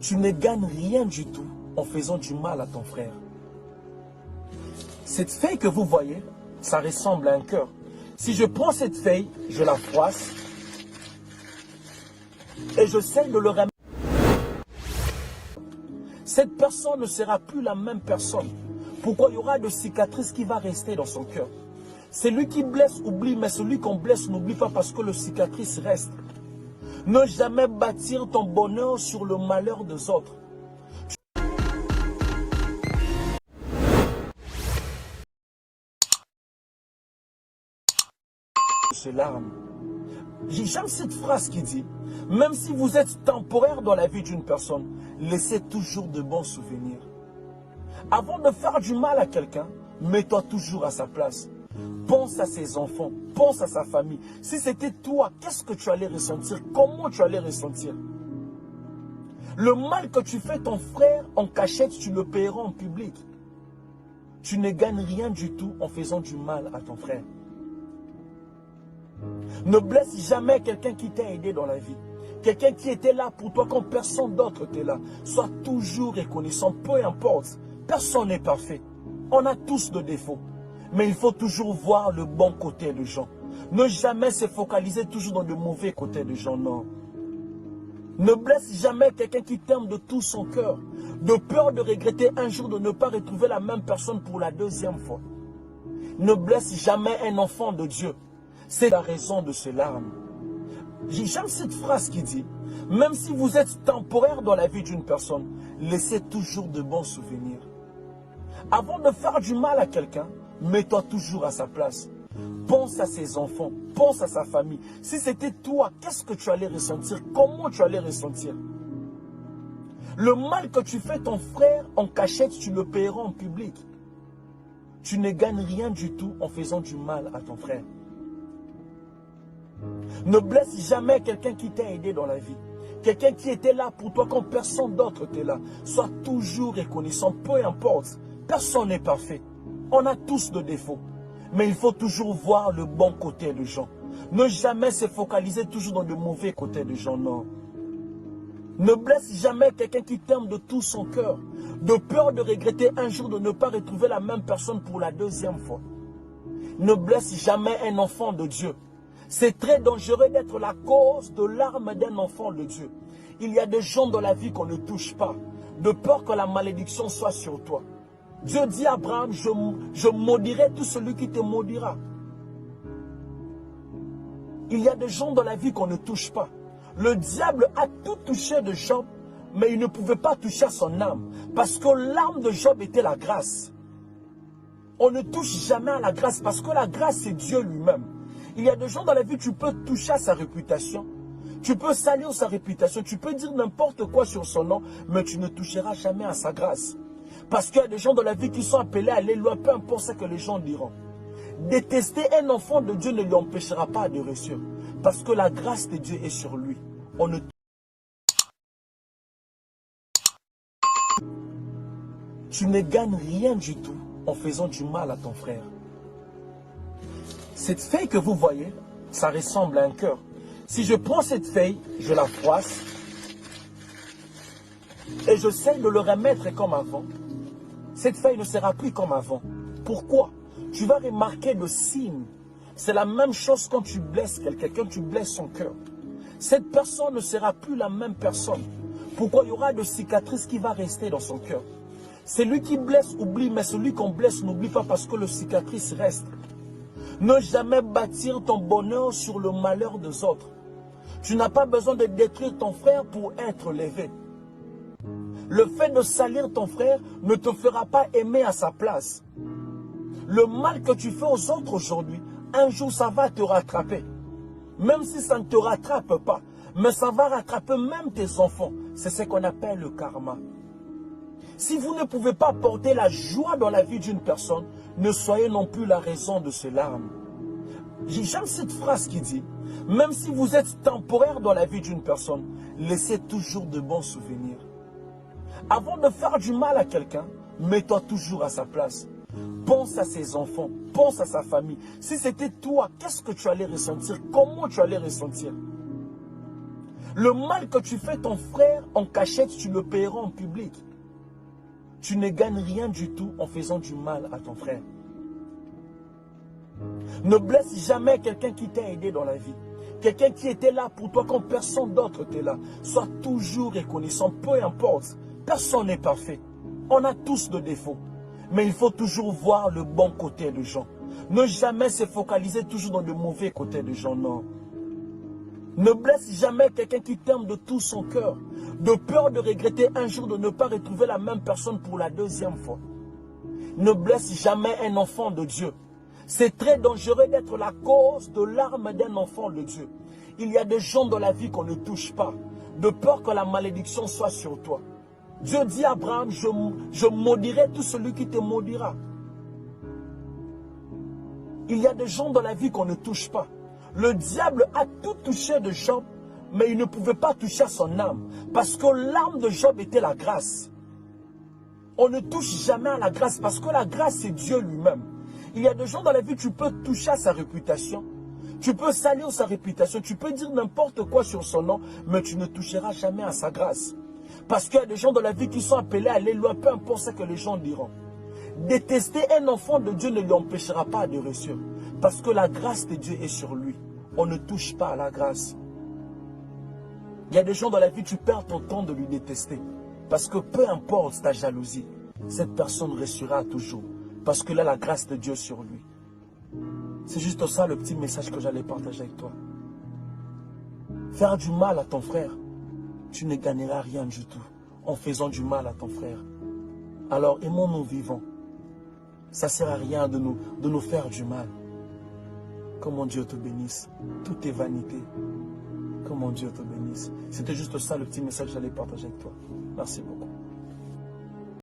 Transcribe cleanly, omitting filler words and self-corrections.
Tu ne gagnes rien du tout en faisant du mal à ton frère. Cette feuille que vous voyez, ça ressemble à un cœur. Si je prends cette feuille, je la froisse et j'essaie de le remettre. Cette personne ne sera plus la même personne. Pourquoi? Il y aura des cicatrices qui vont rester dans son cœur. Celui qui blesse oublie, mais celui qu'on blesse n'oublie pas parce que le cicatrice reste. Ne jamais bâtir ton bonheur sur le malheur des autres. Ces larmes. J'aime cette phrase qui dit, même si vous êtes temporaire dans la vie d'une personne, laissez toujours de bons souvenirs. Avant de faire du mal à quelqu'un, mets-toi toujours à sa place. Pense à ses enfants, pense à sa famille. Si c'était toi, qu'est-ce que tu allais ressentir? Comment tu allais ressentir? Le mal que tu fais ton frère en cachette, tu le paieras en public. Tu ne gagnes rien du tout en faisant du mal à ton frère. Ne blesse jamais quelqu'un qui t'a aidé dans la vie. Quelqu'un qui était là pour toi quand personne d'autre était là. Sois toujours reconnaissant, peu importe. Personne n'est parfait. On a tous des défauts. Mais il faut toujours voir le bon côté des gens. Ne jamais se focaliser toujours dans le mauvais côté des gens, non. Ne blesse jamais quelqu'un qui t'aime de tout son cœur. De peur de regretter un jour de ne pas retrouver la même personne pour la deuxième fois. Ne blesse jamais un enfant de Dieu. C'est la raison de ces larmes. J'aime cette phrase qui dit, même si vous êtes temporaire dans la vie d'une personne, laissez toujours de bons souvenirs. Avant de faire du mal à quelqu'un, mets-toi toujours à sa place. Pense à ses enfants, pense à sa famille. Si c'était toi, qu'est-ce que tu allais ressentir? Comment tu allais ressentir? Le mal que tu fais ton frère en cachette, tu le paieras en public. Tu ne gagnes rien du tout en faisant du mal à ton frère. Ne blesse jamais quelqu'un qui t'a aidé dans la vie. Quelqu'un qui était là pour toi quand personne d'autre était là. Sois toujours reconnaissant, peu importe. Personne n'est parfait. On a tous des défauts. Mais il faut toujours voir le bon côté des gens. Ne jamais se focaliser toujours dans le mauvais côté des gens, non. Ne blesse jamais quelqu'un qui t'aime de tout son cœur. De peur de regretter un jour de ne pas retrouver la même personne pour la deuxième fois. Ne blesse jamais un enfant de Dieu. C'est très dangereux d'être la cause de larmes d'un enfant de Dieu. Il y a des gens dans la vie qu'on ne touche pas, de peur que la malédiction soit sur toi. Dieu dit à Abraham, je maudirai tout celui qui te maudira. Il y a des gens dans la vie qu'on ne touche pas. Le diable a tout touché de Job, mais il ne pouvait pas toucher son âme, parce que l'âme de Job était la grâce. On ne touche jamais à la grâce, parce que la grâce, c'est Dieu lui-même. Il y a des gens dans la vie, tu peux toucher à sa réputation. Tu peux salir sa réputation. Tu peux dire n'importe quoi sur son nom, mais tu ne toucheras jamais à sa grâce. Parce qu'il y a des gens dans la vie qui sont appelés à aller loin, peu importe ce que les gens diront. Détester un enfant de Dieu ne lui empêchera pas de réussir. Parce que la grâce de Dieu est sur lui. On ne... Tu ne gagnes rien du tout en faisant du mal à ton frère. Cette feuille que vous voyez, ça ressemble à un cœur. Si je prends cette feuille, je la froisse et j'essaie de le remettre comme avant, cette feuille ne sera plus comme avant. Pourquoi? Tu vas remarquer le signe. C'est la même chose quand tu blesses quelqu'un, quand tu blesses son cœur. Cette personne ne sera plus la même personne. Pourquoi? Il y aura des cicatrices qui vont rester dans son cœur. Celui qui blesse oublie, mais celui qu'on blesse n'oublie pas parce que le cicatrice reste. Ne jamais bâtir ton bonheur sur le malheur des autres. Tu n'as pas besoin de détruire ton frère pour être levé. Le fait de salir ton frère ne te fera pas aimer à sa place. Le mal que tu fais aux autres aujourd'hui, un jour ça va te rattraper. Même si ça ne te rattrape pas, mais ça va rattraper même tes enfants. C'est ce qu'on appelle le karma. Si vous ne pouvez pas porter la joie dans la vie d'une personne, ne soyez non plus la raison de ces larmes. J'aime cette phrase qui dit, même si vous êtes temporaire dans la vie d'une personne, laissez toujours de bons souvenirs. Avant de faire du mal à quelqu'un, mets-toi toujours à sa place. Pense à ses enfants, pense à sa famille. Si c'était toi, qu'est-ce que tu allais ressentir? Comment tu allais ressentir? Le mal que tu fais ton frère en cachette, tu le paieras en public. Tu ne gagnes rien du tout en faisant du mal à ton frère. Ne blesse jamais quelqu'un qui t'a aidé dans la vie. Quelqu'un qui était là pour toi quand personne d'autre était là. Sois toujours reconnaissant, peu importe. Personne n'est parfait. On a tous des défauts. Mais il faut toujours voir le bon côté des gens. Ne jamais se focaliser toujours dans le mauvais côté des gens, non. Ne blesse jamais quelqu'un qui t'aime de tout son cœur. De peur de regretter un jour de ne pas retrouver la même personne pour la deuxième fois. Ne blesse jamais un enfant de Dieu. C'est très dangereux d'être la cause de larmes d'un enfant de Dieu. Il y a des gens dans la vie qu'on ne touche pas, de peur que la malédiction soit sur toi. Dieu dit à Abraham, je maudirai tout celui qui te maudira. Il y a des gens dans la vie qu'on ne touche pas. Le diable a tout touché de Job, mais il ne pouvait pas toucher à son âme, parce que l'âme de Job était la grâce. On ne touche jamais à la grâce, parce que la grâce, c'est Dieu lui-même. Il y a des gens dans la vie, tu peux toucher à sa réputation, tu peux salir sa réputation, tu peux dire n'importe quoi sur son nom, mais tu ne toucheras jamais à sa grâce. Parce qu'il y a des gens dans la vie qui sont appelés à aller loin, peu importe ce que les gens diront. Détester un enfant de Dieu ne lui empêchera pas de réussir, parce que la grâce de Dieu est sur lui. On ne touche pas à la grâce. Il y a des gens dans la vie, tu perds ton temps de lui détester, parce que peu importe ta jalousie, cette personne réussira toujours. Parce que là, la grâce de Dieu sur lui. C'est juste ça le petit message que j'allais partager avec toi. Faire du mal à ton frère, tu ne gagneras rien du tout en faisant du mal à ton frère. Alors aimons-nous vivants. Ça ne sert à rien de nous faire du mal. Que mon Dieu te bénisse. Tout est vanité. Que mon Dieu te bénisse. C'était juste ça le petit message que j'allais partager avec toi. Merci beaucoup.